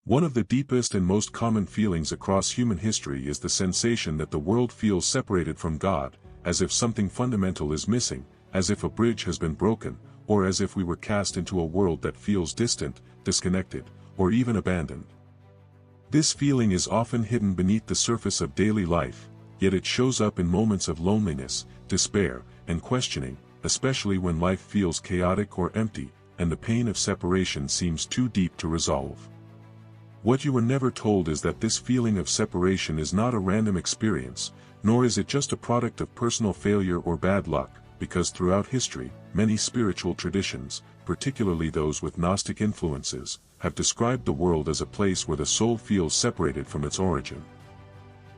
One of the deepest and most common feelings across human history is the sensation that the world feels separated from God, as if something fundamental is missing, as if a bridge has been broken, or as if we were cast into a world that feels distant, disconnected, or even abandoned. This feeling is often hidden beneath the surface of daily life, yet it shows up in moments of loneliness, despair, and questioning, especially when life feels chaotic or empty, and the pain of separation seems too deep to resolve. What you were never told is that this feeling of separation is not a random experience, nor is it just a product of personal failure or bad luck, because throughout history, many spiritual traditions, particularly those with Gnostic influences, have described the world as a place where the soul feels separated from its origin.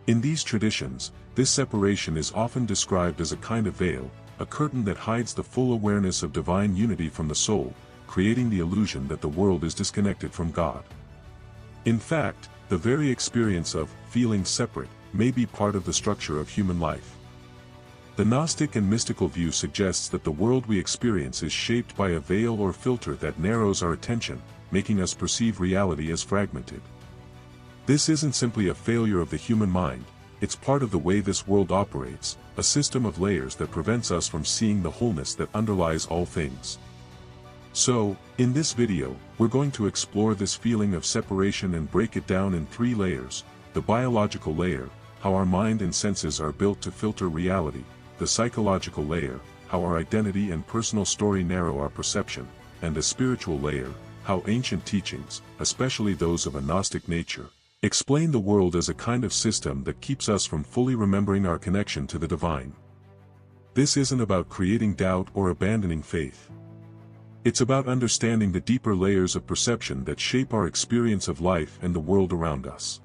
In these traditions, this separation is often described as a kind of veil, a curtain that hides the full awareness of divine unity from the soul, creating the illusion that the world is disconnected from God. In fact, the very experience of feeling separate may be part of the structure of human life. The Gnostic and mystical view suggests that the world we experience is shaped by a veil or filter that narrows our attention, making us perceive reality as fragmented. This isn't simply a failure of the human mind, it's part of the way this world operates, a system of layers that prevents us from seeing the wholeness that underlies all things. So, in this video, we're going to explore this feeling of separation and break it down in 3 layers: the biological layer, how our mind and senses are built to filter reality; the psychological layer, how our identity and personal story narrow our perception; and the spiritual layer, how ancient teachings, especially those of a Gnostic nature, explain the world as a kind of system that keeps us from fully remembering our connection to the divine. This isn't about creating doubt or abandoning faith. It's about understanding the deeper layers of perception that shape our experience of life and the world around us.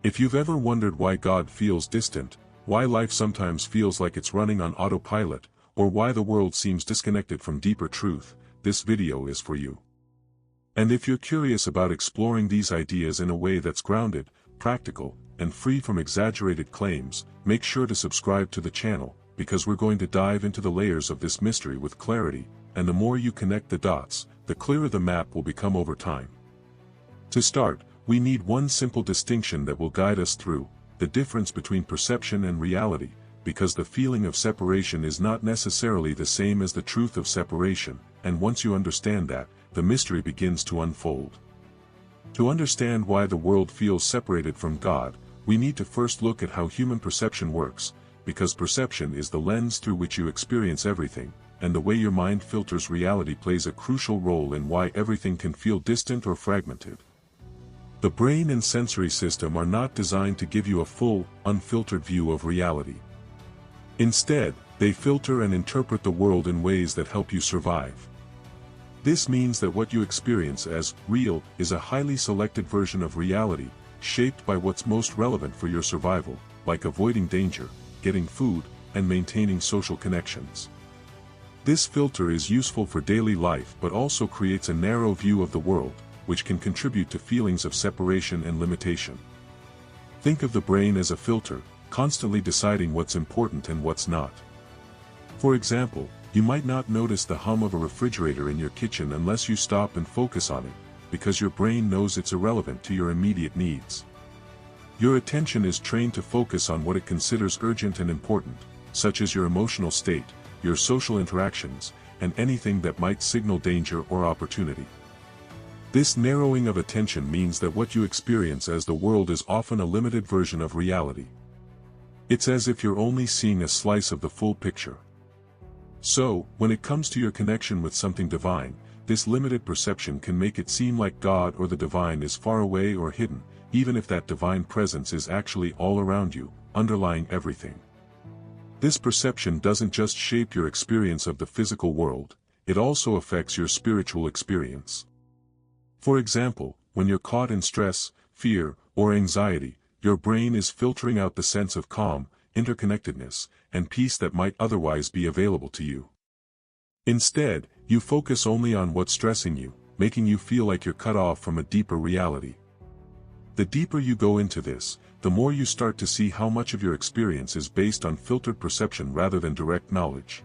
If you've ever wondered why God feels distant, why life sometimes feels like it's running on autopilot, or why the world seems disconnected from deeper truth, this video is for you. And if you're curious about exploring these ideas in a way that's grounded, practical, and free from exaggerated claims, make sure to subscribe to the channel, because we're going to dive into the layers of this mystery with clarity, and the more you connect the dots, the clearer the map will become over time. To start, we need one simple distinction that will guide us through: the difference between perception and reality, because the feeling of separation is not necessarily the same as the truth of separation, and once you understand that, the mystery begins to unfold. To understand why the world feels separated from God, we need to first look at how human perception works, because perception is the lens through which you experience everything, and the way your mind filters reality plays a crucial role in why everything can feel distant or fragmented. The brain and sensory system are not designed to give you a full, unfiltered view of reality. Instead, they filter and interpret the world in ways that help you survive. This means that what you experience as real is a highly selected version of reality, shaped by what's most relevant for your survival, like avoiding danger, getting food, and maintaining social connections. This filter is useful for daily life but also creates a narrow view of the world, which can contribute to feelings of separation and limitation. Think of the brain as a filter, constantly deciding what's important and what's not. For example, you might not notice the hum of a refrigerator in your kitchen unless you stop and focus on it, because your brain knows it's irrelevant to your immediate needs. Your attention is trained to focus on what it considers urgent and important, such as your emotional state, your social interactions, and anything that might signal danger or opportunity. This narrowing of attention means that what you experience as the world is often a limited version of reality. It's as if you're only seeing a slice of the full picture. So, when it comes to your connection with something divine, this limited perception can make it seem like God or the divine is far away or hidden, even if that divine presence is actually all around you, underlying everything. This perception doesn't just shape your experience of the physical world, it also affects your spiritual experience. For example, when you're caught in stress, fear, or anxiety, your brain is filtering out the sense of calm, interconnectedness, and peace that might otherwise be available to you. Instead, you focus only on what's stressing you, making you feel like you're cut off from a deeper reality. The deeper you go into this, the more you start to see how much of your experience is based on filtered perception rather than direct knowledge.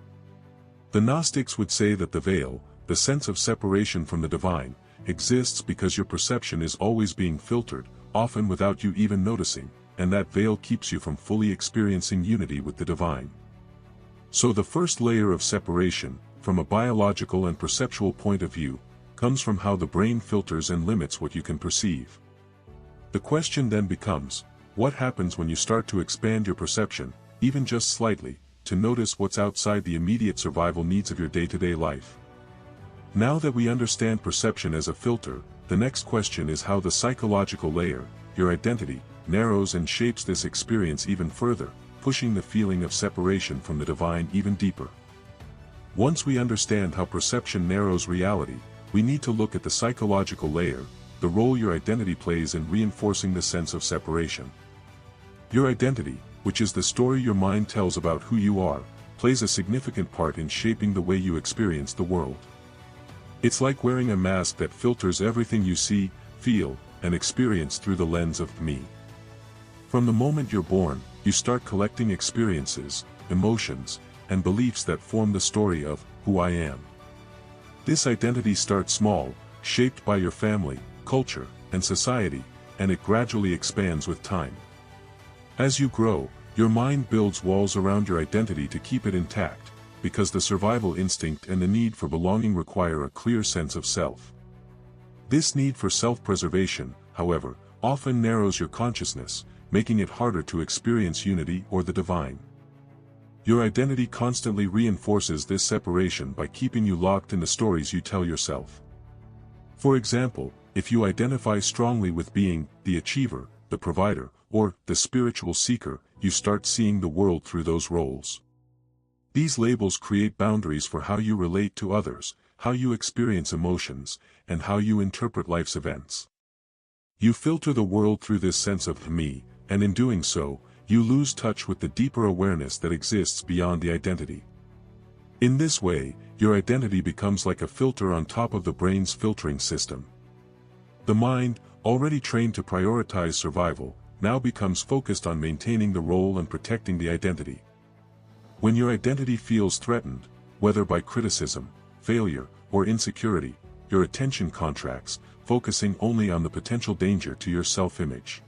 The Gnostics would say that the veil, the sense of separation from the divine, exists because your perception is always being filtered, often without you even noticing, and that veil keeps you from fully experiencing unity with the divine. So the first layer of separation, from a biological and perceptual point of view, comes from how the brain filters and limits what you can perceive. The question then becomes, what happens when you start to expand your perception, even just slightly, to notice what's outside the immediate survival needs of your day-to-day life? Now that we understand perception as a filter, the next question is how the psychological layer, your identity, narrows and shapes this experience even further, pushing the feeling of separation from the divine even deeper. Once we understand how perception narrows reality, we need to look at the psychological layer, the role your identity plays in reinforcing the sense of separation. Your identity, which is the story your mind tells about who you are, plays a significant part in shaping the way you experience the world. It's like wearing a mask that filters everything you see, feel, and experience through the lens of me. From the moment you're born, you start collecting experiences, emotions, and beliefs that form the story of who I am. This identity starts small, shaped by your family, culture, and society, and it gradually expands with time. As you grow, your mind builds walls around your identity to keep it intact, because the survival instinct and the need for belonging require a clear sense of self. This need for self-preservation, however, often narrows your consciousness, making it harder to experience unity or the divine. Your identity constantly reinforces this separation by keeping you locked in the stories you tell yourself. For example, if you identify strongly with being the achiever, the provider, or the spiritual seeker, you start seeing the world through those roles. These labels create boundaries for how you relate to others, how you experience emotions, and how you interpret life's events. You filter the world through this sense of me, and in doing so, you lose touch with the deeper awareness that exists beyond the identity. In this way, your identity becomes like a filter on top of the brain's filtering system. The mind, already trained to prioritize survival, now becomes focused on maintaining the role and protecting the identity. When your identity feels threatened, whether by criticism, failure, or insecurity, your attention contracts, focusing only on the potential danger to your self-image.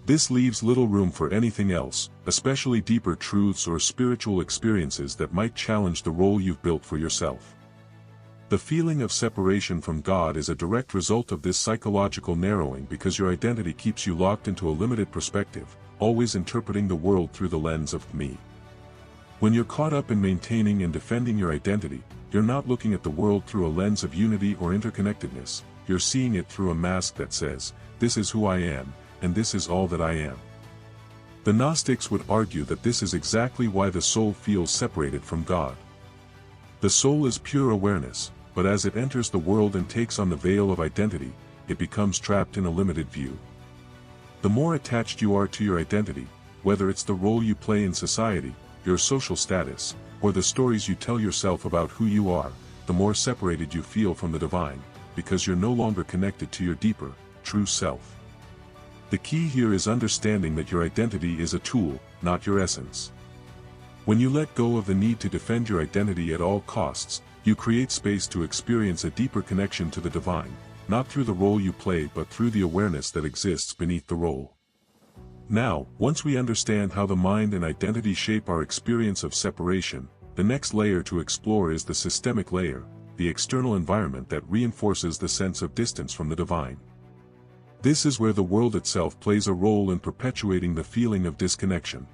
This leaves little room for anything else, especially deeper truths or spiritual experiences that might challenge the role you've built for yourself. The feeling of separation from God is a direct result of this psychological narrowing because your identity keeps you locked into a limited perspective, always interpreting the world through the lens of me. When you're caught up in maintaining and defending your identity, you're not looking at the world through a lens of unity or interconnectedness, you're seeing it through a mask that says, "This is who I am, and this is all that I am." The Gnostics would argue that this is exactly why the soul feels separated from God. The soul is pure awareness, but as it enters the world and takes on the veil of identity, it becomes trapped in a limited view. The more attached you are to your identity, whether it's the role you play in society, your social status, or the stories you tell yourself about who you are, the more separated you feel from the divine, because you're no longer connected to your deeper, true self. The key here is understanding that your identity is a tool, not your essence. When you let go of the need to defend your identity at all costs, you create space to experience a deeper connection to the divine, not through the role you play but through the awareness that exists beneath the role. Now, once we understand how the mind and identity shape our experience of separation, the next layer to explore is the systemic layer, the external environment that reinforces the sense of distance from the divine. This is where the world itself plays a role in perpetuating the feeling of disconnection.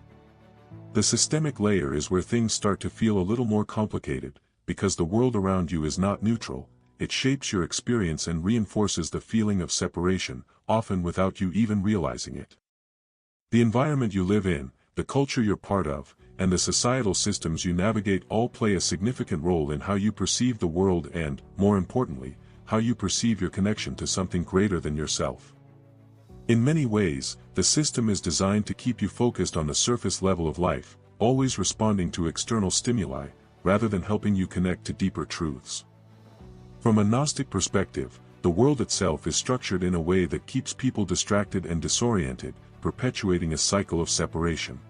The systemic layer is where things start to feel a little more complicated, because the world around you is not neutral, it shapes your experience and reinforces the feeling of separation, often without you even realizing it. The environment you live in, the culture you're part of, and the societal systems you navigate all play a significant role in how you perceive the world and, more importantly, how you perceive your connection to something greater than yourself. In many ways, the system is designed to keep you focused on the surface level of life, always responding to external stimuli, rather than helping you connect to deeper truths. From a Gnostic perspective, the world itself is structured in a way that keeps people distracted and disoriented, perpetuating a cycle of separation.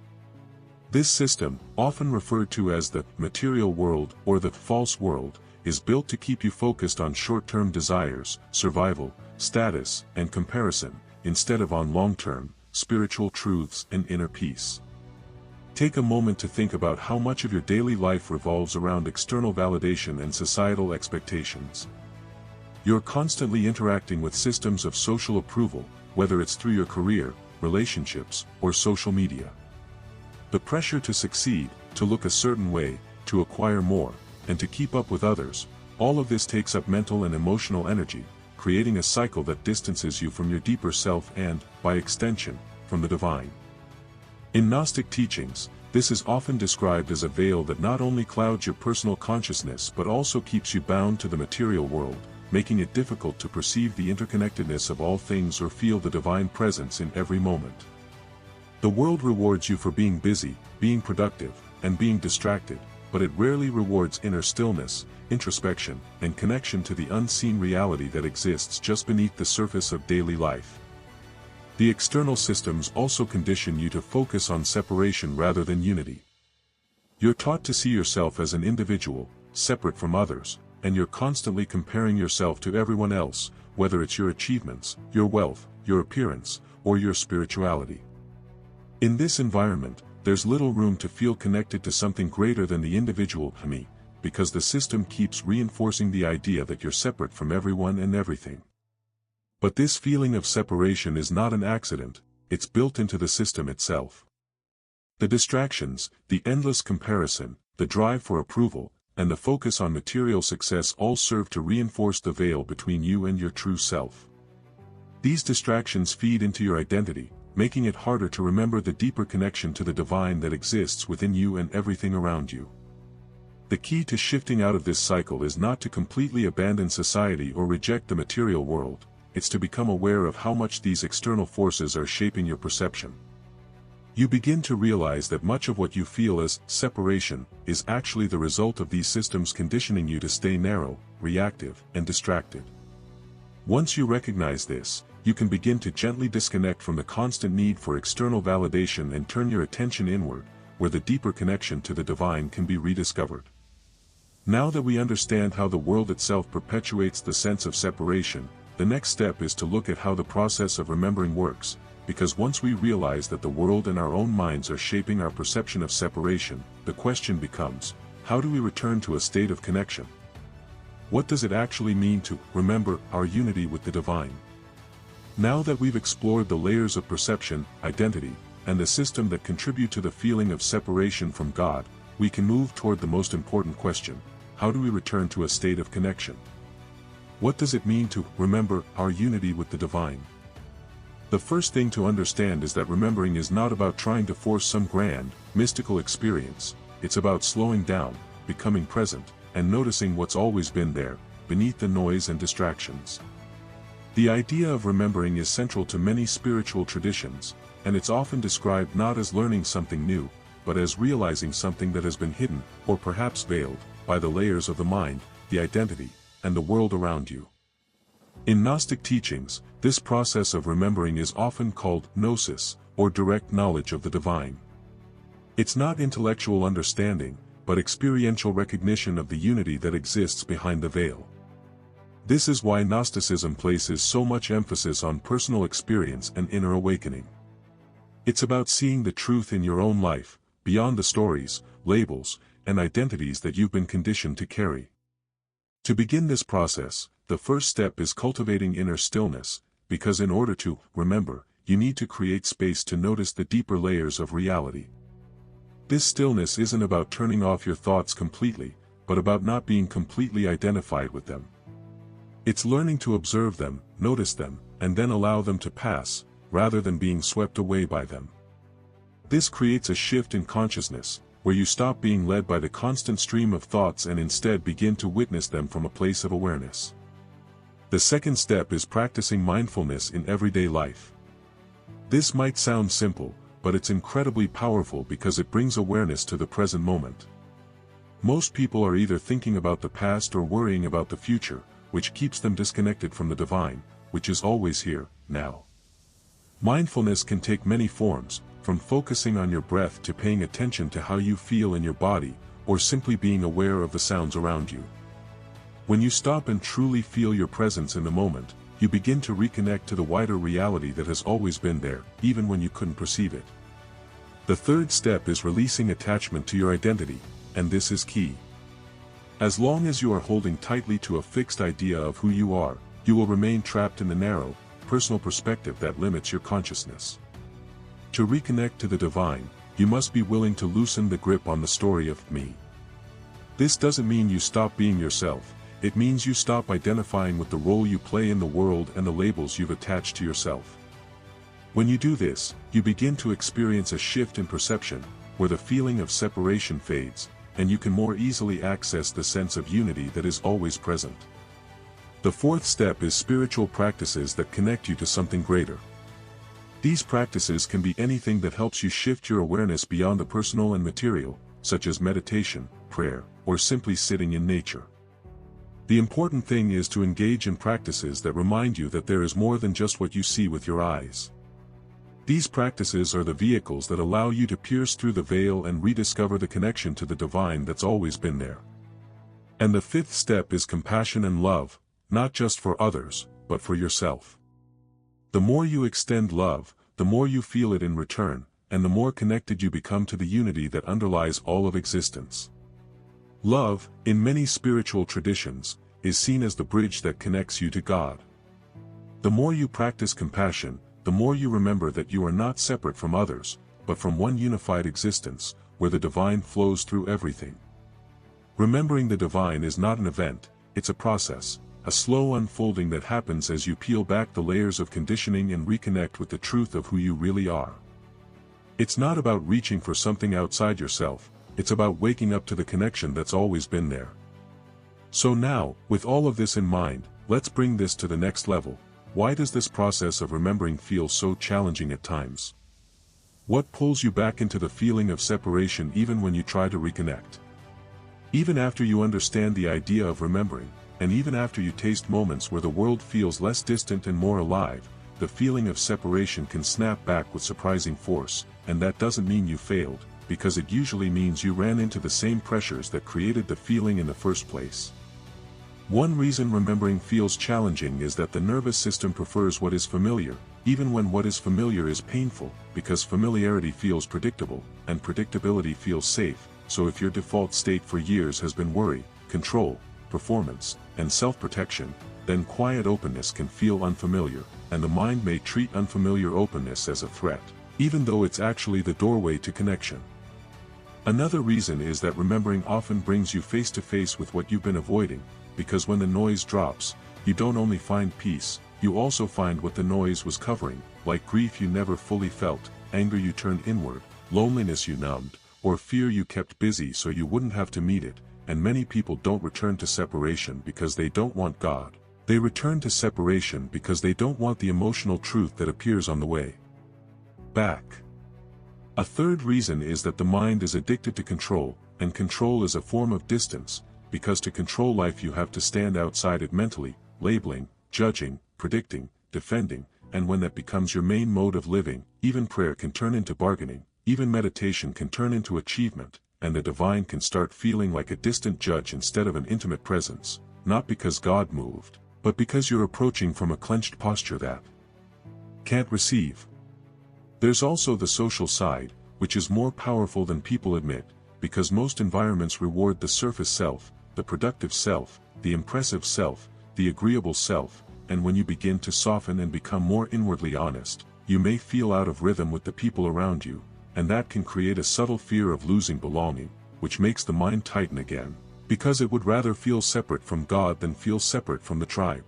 This system, often referred to as the material world or the false world, is built to keep you focused on short-term desires, survival, status, and comparison, instead of on long-term, spiritual truths and inner peace. Take a moment to think about how much of your daily life revolves around external validation and societal expectations. You're constantly interacting with systems of social approval, whether it's through your career, relationships, or social media. The pressure to succeed, to look a certain way, to acquire more, and to keep up with others, all of this takes up mental and emotional energy, creating a cycle that distances you from your deeper self and, by extension, from the divine. In Gnostic teachings, this is often described as a veil that not only clouds your personal consciousness but also keeps you bound to the material world, making it difficult to perceive the interconnectedness of all things or feel the divine presence in every moment. The world rewards you for being busy, being productive, and being distracted, but it rarely rewards inner stillness, introspection, and connection to the unseen reality that exists just beneath the surface of daily life. The external systems also condition you to focus on separation rather than unity. You're taught to see yourself as an individual, separate from others, and you're constantly comparing yourself to everyone else, whether it's your achievements, your wealth, your appearance, or your spirituality. In this environment, there's little room to feel connected to something greater than the individual me, because the system keeps reinforcing the idea that you're separate from everyone and everything. But this feeling of separation is not an accident, it's built into the system itself. The distractions, the endless comparison, the drive for approval, and the focus on material success all serve to reinforce the veil between you and your true self. These distractions feed into your identity, making it harder to remember the deeper connection to the divine that exists within you and everything around you. The key to shifting out of this cycle is not to completely abandon society or reject the material world. It's to become aware of how much these external forces are shaping your perception. You begin to realize that much of what you feel as separation is actually the result of these systems conditioning you to stay narrow, reactive, and distracted. Once you recognize this, you can begin to gently disconnect from the constant need for external validation and turn your attention inward, where the deeper connection to the divine can be rediscovered. Now that we understand how the world itself perpetuates the sense of separation, the next step is to look at how the process of remembering works, because once we realize that the world and our own minds are shaping our perception of separation, the question becomes, how do we return to a state of connection? What does it actually mean to remember our unity with the divine? Now that we've explored the layers of perception, identity, and the system that contribute to the feeling of separation from God, we can move toward the most important question: how do we return to a state of connection? What does it mean to remember our unity with the divine? The first thing to understand is that remembering is not about trying to force some grand, mystical experience. It's about slowing down, becoming present, and noticing what's always been there, beneath the noise and distractions. The idea of remembering is central to many spiritual traditions, and it's often described not as learning something new, but as realizing something that has been hidden, or perhaps veiled, by the layers of the mind, the identity, and the world around you. In Gnostic teachings, this process of remembering is often called gnosis, or direct knowledge of the divine. It's not intellectual understanding, but experiential recognition of the unity that exists behind the veil. This is why Gnosticism places so much emphasis on personal experience and inner awakening. It's about seeing the truth in your own life, beyond the stories, labels, and identities that you've been conditioned to carry. To begin this process, the first step is cultivating inner stillness, because in order to remember, you need to create space to notice the deeper layers of reality. This stillness isn't about turning off your thoughts completely, but about not being completely identified with them. It's learning to observe them, notice them, and then allow them to pass, rather than being swept away by them. This creates a shift in consciousness, where you stop being led by the constant stream of thoughts and instead begin to witness them from a place of awareness. The second step is practicing mindfulness in everyday life. This might sound simple, but it's incredibly powerful because it brings awareness to the present moment. Most people are either thinking about the past or worrying about the future, which keeps them disconnected from the divine, which is always here, now. Mindfulness can take many forms, from focusing on your breath to paying attention to how you feel in your body, or simply being aware of the sounds around you. When you stop and truly feel your presence in the moment, you begin to reconnect to the wider reality that has always been there, even when you couldn't perceive it. The third step is releasing attachment to your identity, and this is key. As long as you are holding tightly to a fixed idea of who you are, you will remain trapped in the narrow, personal perspective that limits your consciousness. To reconnect to the divine, you must be willing to loosen the grip on the story of me. This doesn't mean you stop being yourself, it means you stop identifying with the role you play in the world and the labels you've attached to yourself. When you do this, you begin to experience a shift in perception, where the feeling of separation fades, and you can more easily access the sense of unity that is always present. The fourth step is spiritual practices that connect you to something greater. These practices can be anything that helps you shift your awareness beyond the personal and material, such as meditation, prayer, or simply sitting in nature. The important thing is to engage in practices that remind you that there is more than just what you see with your eyes. These practices are the vehicles that allow you to pierce through the veil and rediscover the connection to the divine that's always been there. And the fifth step is compassion and love, not just for others, but for yourself. The more you extend love, the more you feel it in return, and the more connected you become to the unity that underlies all of existence. Love, in many spiritual traditions, is seen as the bridge that connects you to God. The more you practice compassion, the more you remember that you are not separate from others, but from one unified existence, where the divine flows through everything. Remembering the divine is not an event, it's a process, a slow unfolding that happens as you peel back the layers of conditioning and reconnect with the truth of who you really are. It's not about reaching for something outside yourself, it's about waking up to the connection that's always been there. So now, with all of this in mind, let's bring this to the next level. Why does this process of remembering feel so challenging at times? What pulls you back into the feeling of separation even when you try to reconnect? Even after you understand the idea of remembering, and even after you taste moments where the world feels less distant and more alive, the feeling of separation can snap back with surprising force, and that doesn't mean you failed, because it usually means you ran into the same pressures that created the feeling in the first place. One reason remembering feels challenging is that the nervous system prefers what is familiar, even when what is familiar is painful, because familiarity feels predictable, and predictability feels safe. So if your default state for years has been worry, control, performance, and self-protection, then quiet openness can feel unfamiliar, and the mind may treat unfamiliar openness as a threat, even though it's actually the doorway to connection. Another reason is that remembering often brings you face to face with what you've been avoiding, because when the noise drops, you don't only find peace, you also find what the noise was covering, like grief you never fully felt, anger you turned inward, loneliness you numbed, or fear you kept busy so you wouldn't have to meet it. And many people don't return to separation because they don't want God. They return to separation because they don't want the emotional truth that appears on the way back. A third reason is that the mind is addicted to control, and control is a form of distance, because to control life you have to stand outside it mentally, labeling, judging, predicting, defending, and when that becomes your main mode of living, even prayer can turn into bargaining, even meditation can turn into achievement, and the divine can start feeling like a distant judge instead of an intimate presence, not because God moved, but because you're approaching from a clenched posture that can't receive. There's also the social side, which is more powerful than people admit, because most environments reward the surface self, the productive self, the impressive self, the agreeable self, and when you begin to soften and become more inwardly honest, you may feel out of rhythm with the people around you, and that can create a subtle fear of losing belonging, which makes the mind tighten again, because it would rather feel separate from God than feel separate from the tribe.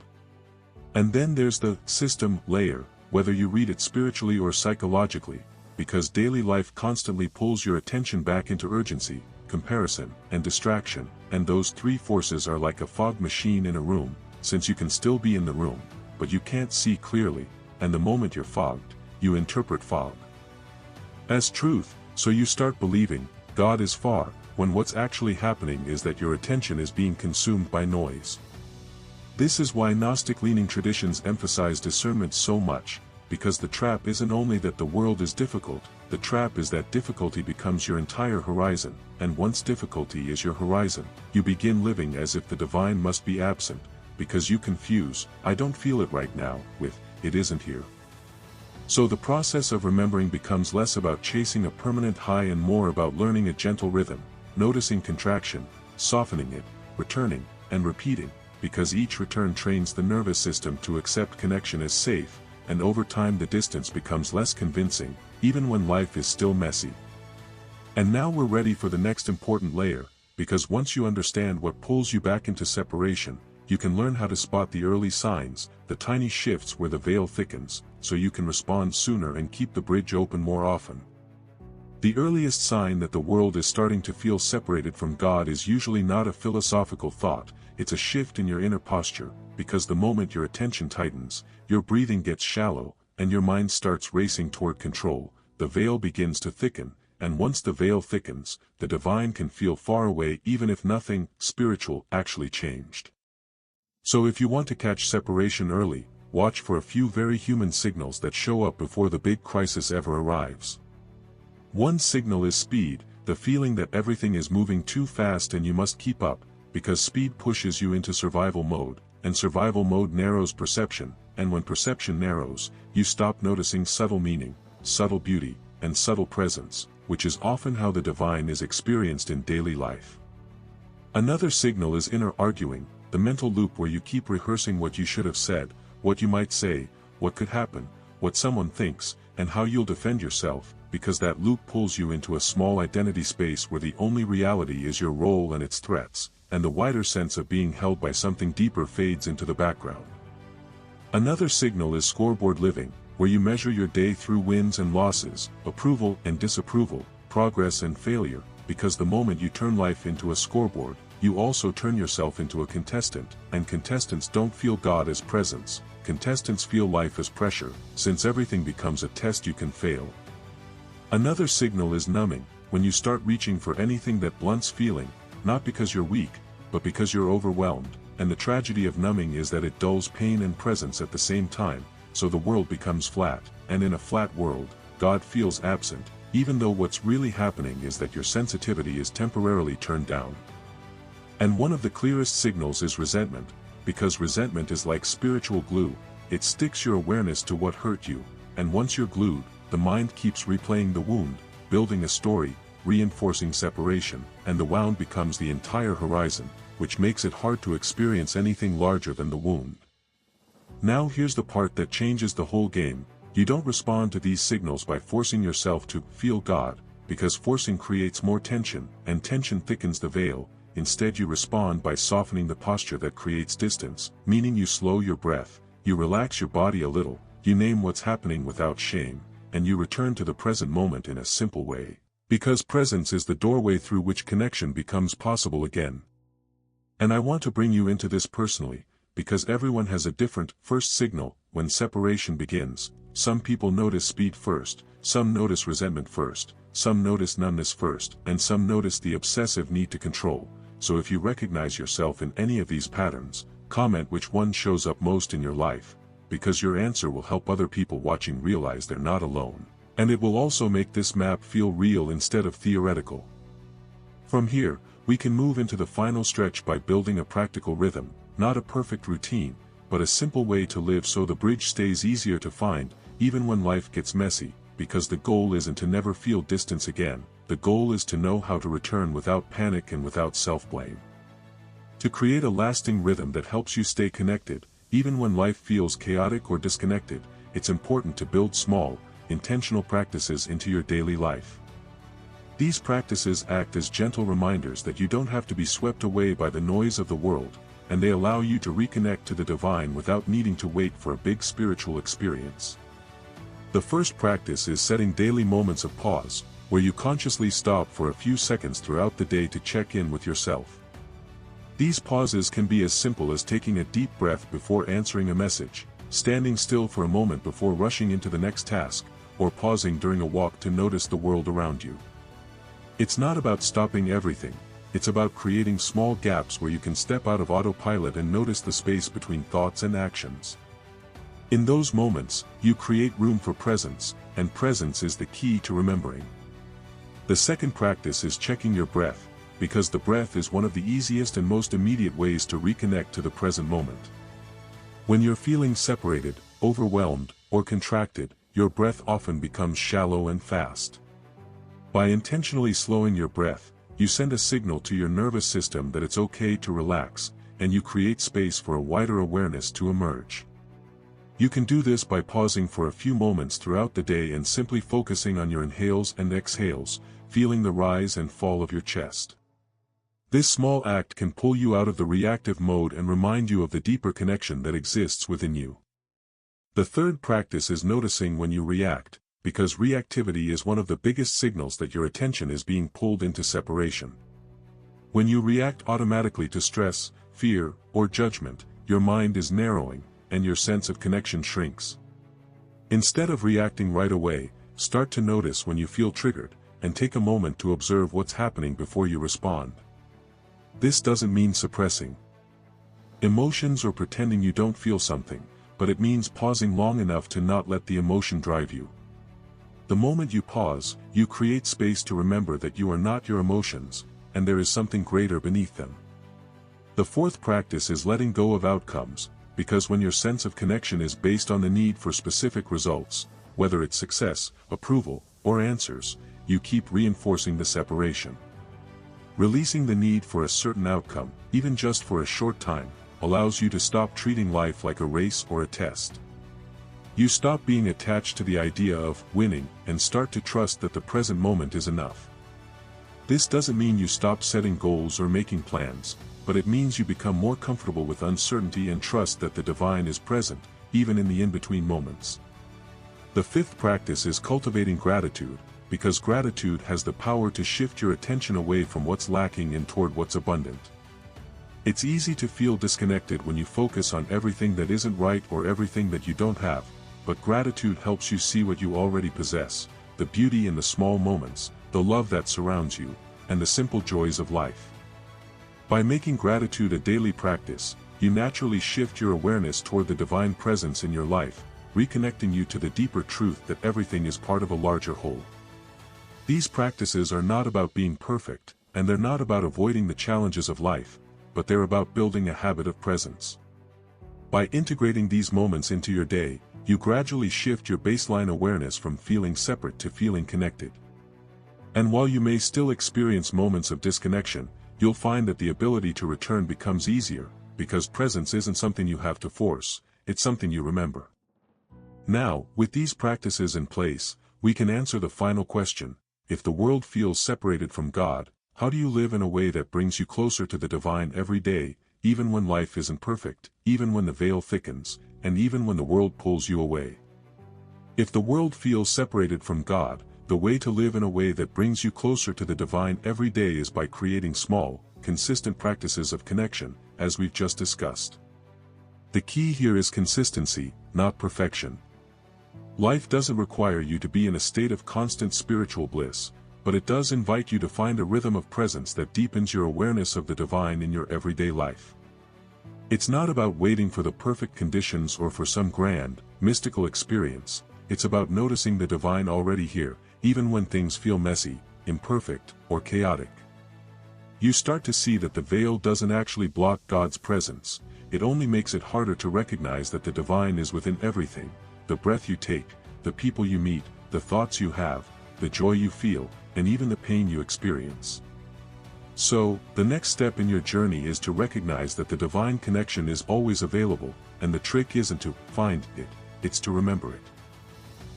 And then there's the system layer, whether you read it spiritually or psychologically, because daily life constantly pulls your attention back into urgency, comparison, and distraction, and those three forces are like a fog machine in a room, since you can still be in the room, but you can't see clearly, and the moment you're fogged, you interpret fog as truth, so you start believing God is far, when what's actually happening is that your attention is being consumed by noise. This is why Gnostic-leaning traditions emphasize discernment so much, because the trap isn't only that the world is difficult, the trap is that difficulty becomes your entire horizon, and once difficulty is your horizon, you begin living as if the divine must be absent, because you confuse, "I don't feel it right now," with, "It isn't here." So the process of remembering becomes less about chasing a permanent high and more about learning a gentle rhythm, noticing contraction, softening it, returning, and repeating, because each return trains the nervous system to accept connection as safe, and over time the distance becomes less convincing, even when life is still messy. And now we're ready for the next important layer, because once you understand what pulls you back into separation, you can learn how to spot the early signs, the tiny shifts where the veil thickens, so you can respond sooner and keep the bridge open more often. The earliest sign that the world is starting to feel separated from God is usually not a philosophical thought, it's a shift in your inner posture, because the moment your attention tightens, your breathing gets shallow, and your mind starts racing toward control, the veil begins to thicken, and once the veil thickens, the divine can feel far away even if nothing spiritual actually changed. So if you want to catch separation early, watch for a few very human signals that show up before the big crisis ever arrives. One signal is speed, the feeling that everything is moving too fast and you must keep up, because speed pushes you into survival mode, and survival mode narrows perception, and when perception narrows, you stop noticing subtle meaning, subtle beauty, and subtle presence, which is often how the divine is experienced in daily life. Another signal is inner arguing, the mental loop where you keep rehearsing what you should have said, what you might say, what could happen, what someone thinks, and how you'll defend yourself, because that loop pulls you into a small identity space where the only reality is your role and its threats, and the wider sense of being held by something deeper fades into the background. Another signal is scoreboard living, where you measure your day through wins and losses, approval and disapproval, progress and failure, because the moment you turn life into a scoreboard, you also turn yourself into a contestant, and contestants don't feel God as presence, contestants feel life as pressure, since everything becomes a test you can fail. Another signal is numbing, when you start reaching for anything that blunts feeling, not because you're weak, but because you're overwhelmed, and the tragedy of numbing is that it dulls pain and presence at the same time, so the world becomes flat, and in a flat world, God feels absent, even though what's really happening is that your sensitivity is temporarily turned down. And one of the clearest signals is resentment, because resentment is like spiritual glue, it sticks your awareness to what hurt you, and once you're glued, the mind keeps replaying the wound, building a story, reinforcing separation, and the wound becomes the entire horizon, which makes it hard to experience anything larger than the wound. Now here's the part that changes the whole game, you don't respond to these signals by forcing yourself to feel God, because forcing creates more tension, and tension thickens the veil. Instead you respond by softening the posture that creates distance, meaning you slow your breath, you relax your body a little, you name what's happening without shame, and you return to the present moment in a simple way. Because presence is the doorway through which connection becomes possible again. And I want to bring you into this personally, because everyone has a different first signal when separation begins. Some people notice speed first, some notice resentment first, some notice numbness first, and some notice the obsessive need to control. So if you recognize yourself in any of these patterns, comment which one shows up most in your life, because your answer will help other people watching realize they're not alone, and it will also make this map feel real instead of theoretical. From here, we can move into the final stretch by building a practical rhythm, not a perfect routine, but a simple way to live so the bridge stays easier to find, even when life gets messy, because the goal isn't to never feel distance again, the goal is to know how to return without panic and without self-blame. To create a lasting rhythm that helps you stay connected, even when life feels chaotic or disconnected, it's important to build small, intentional practices into your daily life. These practices act as gentle reminders that you don't have to be swept away by the noise of the world, and they allow you to reconnect to the divine without needing to wait for a big spiritual experience. The first practice is setting daily moments of pause, where you consciously stop for a few seconds throughout the day to check in with yourself. These pauses can be as simple as taking a deep breath before answering a message, standing still for a moment before rushing into the next task, or pausing during a walk to notice the world around you. It's not about stopping everything, it's about creating small gaps where you can step out of autopilot and notice the space between thoughts and actions. In those moments, you create room for presence, and presence is the key to remembering. The second practice is checking your breath, because the breath is one of the easiest and most immediate ways to reconnect to the present moment. When you're feeling separated, overwhelmed, or contracted, your breath often becomes shallow and fast. By intentionally slowing your breath, you send a signal to your nervous system that it's okay to relax, and you create space for a wider awareness to emerge. You can do this by pausing for a few moments throughout the day and simply focusing on your inhales and exhales, feeling the rise and fall of your chest. This small act can pull you out of the reactive mode and remind you of the deeper connection that exists within you. The third practice is noticing when you react, because reactivity is one of the biggest signals that your attention is being pulled into separation. When you react automatically to stress, fear, or judgment, your mind is narrowing, and your sense of connection shrinks. Instead of reacting right away, start to notice when you feel triggered, and take a moment to observe what's happening before you respond. This doesn't mean suppressing emotions or pretending you don't feel something, but it means pausing long enough to not let the emotion drive you. The moment you pause, you create space to remember that you are not your emotions, and there is something greater beneath them. The fourth practice is letting go of outcomes, because when your sense of connection is based on the need for specific results, whether it's success, approval, or answers, you keep reinforcing the separation. Releasing the need for a certain outcome, even just for a short time, allows you to stop treating life like a race or a test. You stop being attached to the idea of winning and start to trust that the present moment is enough. This doesn't mean you stop setting goals or making plans, but it means you become more comfortable with uncertainty and trust that the divine is present, even in the in-between moments. The fifth practice is cultivating gratitude, because gratitude has the power to shift your attention away from what's lacking and toward what's abundant. It's easy to feel disconnected when you focus on everything that isn't right or everything that you don't have, but gratitude helps you see what you already possess, the beauty in the small moments, the love that surrounds you, and the simple joys of life. By making gratitude a daily practice, you naturally shift your awareness toward the divine presence in your life, reconnecting you to the deeper truth that everything is part of a larger whole. These practices are not about being perfect, and they're not about avoiding the challenges of life, but they're about building a habit of presence. By integrating these moments into your day, you gradually shift your baseline awareness from feeling separate to feeling connected. And while you may still experience moments of disconnection, you'll find that the ability to return becomes easier, because presence isn't something you have to force, it's something you remember. Now, with these practices in place, we can answer the final question: if the world feels separated from God, how do you live in a way that brings you closer to the divine every day, even when life isn't perfect, even when the veil thickens, and even when the world pulls you away? If the world feels separated from God, the way to live in a way that brings you closer to the divine every day is by creating small, consistent practices of connection, as we've just discussed. The key here is consistency, not perfection. Life doesn't require you to be in a state of constant spiritual bliss, but it does invite you to find a rhythm of presence that deepens your awareness of the divine in your everyday life. It's not about waiting for the perfect conditions or for some grand, mystical experience. It's about noticing the divine already here, even when things feel messy, imperfect, or chaotic. You start to see that the veil doesn't actually block God's presence, it only makes it harder to recognize that the divine is within everything: the breath you take, the people you meet, the thoughts you have, the joy you feel, and even the pain you experience. So, the next step in your journey is to recognize that the divine connection is always available, and the trick isn't to find it, it's to remember it.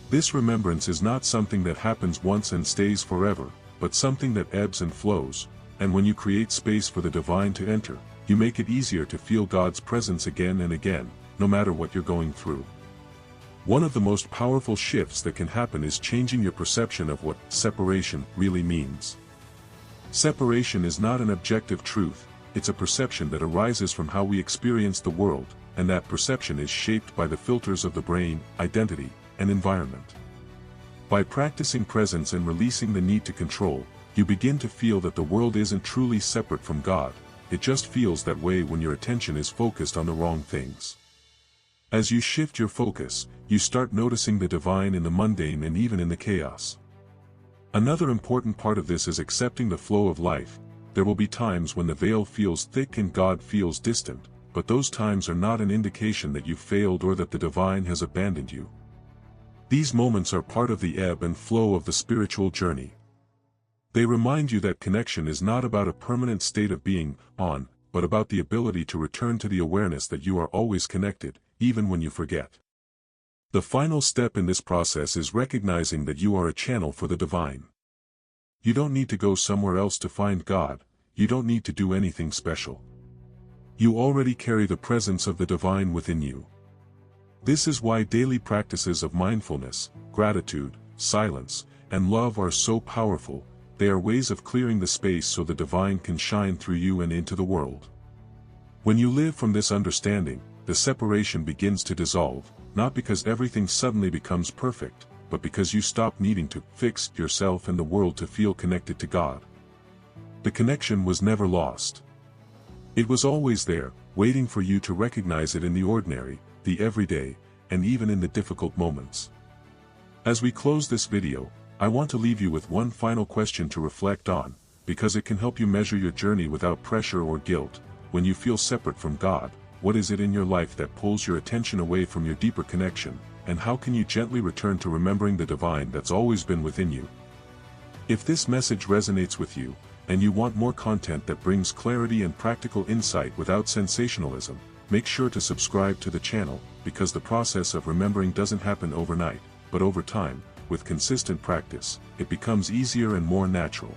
This remembrance is not something that happens once and stays forever, but something that ebbs and flows, and when you create space for the divine to enter, you make it easier to feel God's presence again and again, no matter what you're going through. One of the most powerful shifts that can happen is changing your perception of what separation really means. Separation is not an objective truth, it's a perception that arises from how we experience the world, and that perception is shaped by the filters of the brain, identity, and environment. By practicing presence and releasing the need to control, you begin to feel that the world isn't truly separate from God, it just feels that way when your attention is focused on the wrong things. As you shift your focus, you start noticing the divine in the mundane and even in the chaos. Another important part of this is accepting the flow of life. There will be times when the veil feels thick and God feels distant, but those times are not an indication that you failed or that the divine has abandoned you. These moments are part of the ebb and flow of the spiritual journey. They remind you that connection is not about a permanent state of being on, but about the ability to return to the awareness that you are always connected, even when you forget. The final step in this process is recognizing that you are a channel for the divine. You don't need to go somewhere else to find God, you don't need to do anything special. You already carry the presence of the divine within you. This is why daily practices of mindfulness, gratitude, silence, and love are so powerful. They are ways of clearing the space so the divine can shine through you and into the world. When you live from this understanding, the separation begins to dissolve, not because everything suddenly becomes perfect, but because you stop needing to fix yourself and the world to feel connected to God. The connection was never lost. It was always there, waiting for you to recognize it in the ordinary, the everyday, and even in the difficult moments. As we close this video, I want to leave you with one final question to reflect on, because it can help you measure your journey without pressure or guilt. When you feel separate from God, what is it in your life that pulls your attention away from your deeper connection, and how can you gently return to remembering the divine that's always been within you? If this message resonates with you, and you want more content that brings clarity and practical insight without sensationalism, make sure to subscribe to the channel, because the process of remembering doesn't happen overnight, but over time, with consistent practice, it becomes easier and more natural.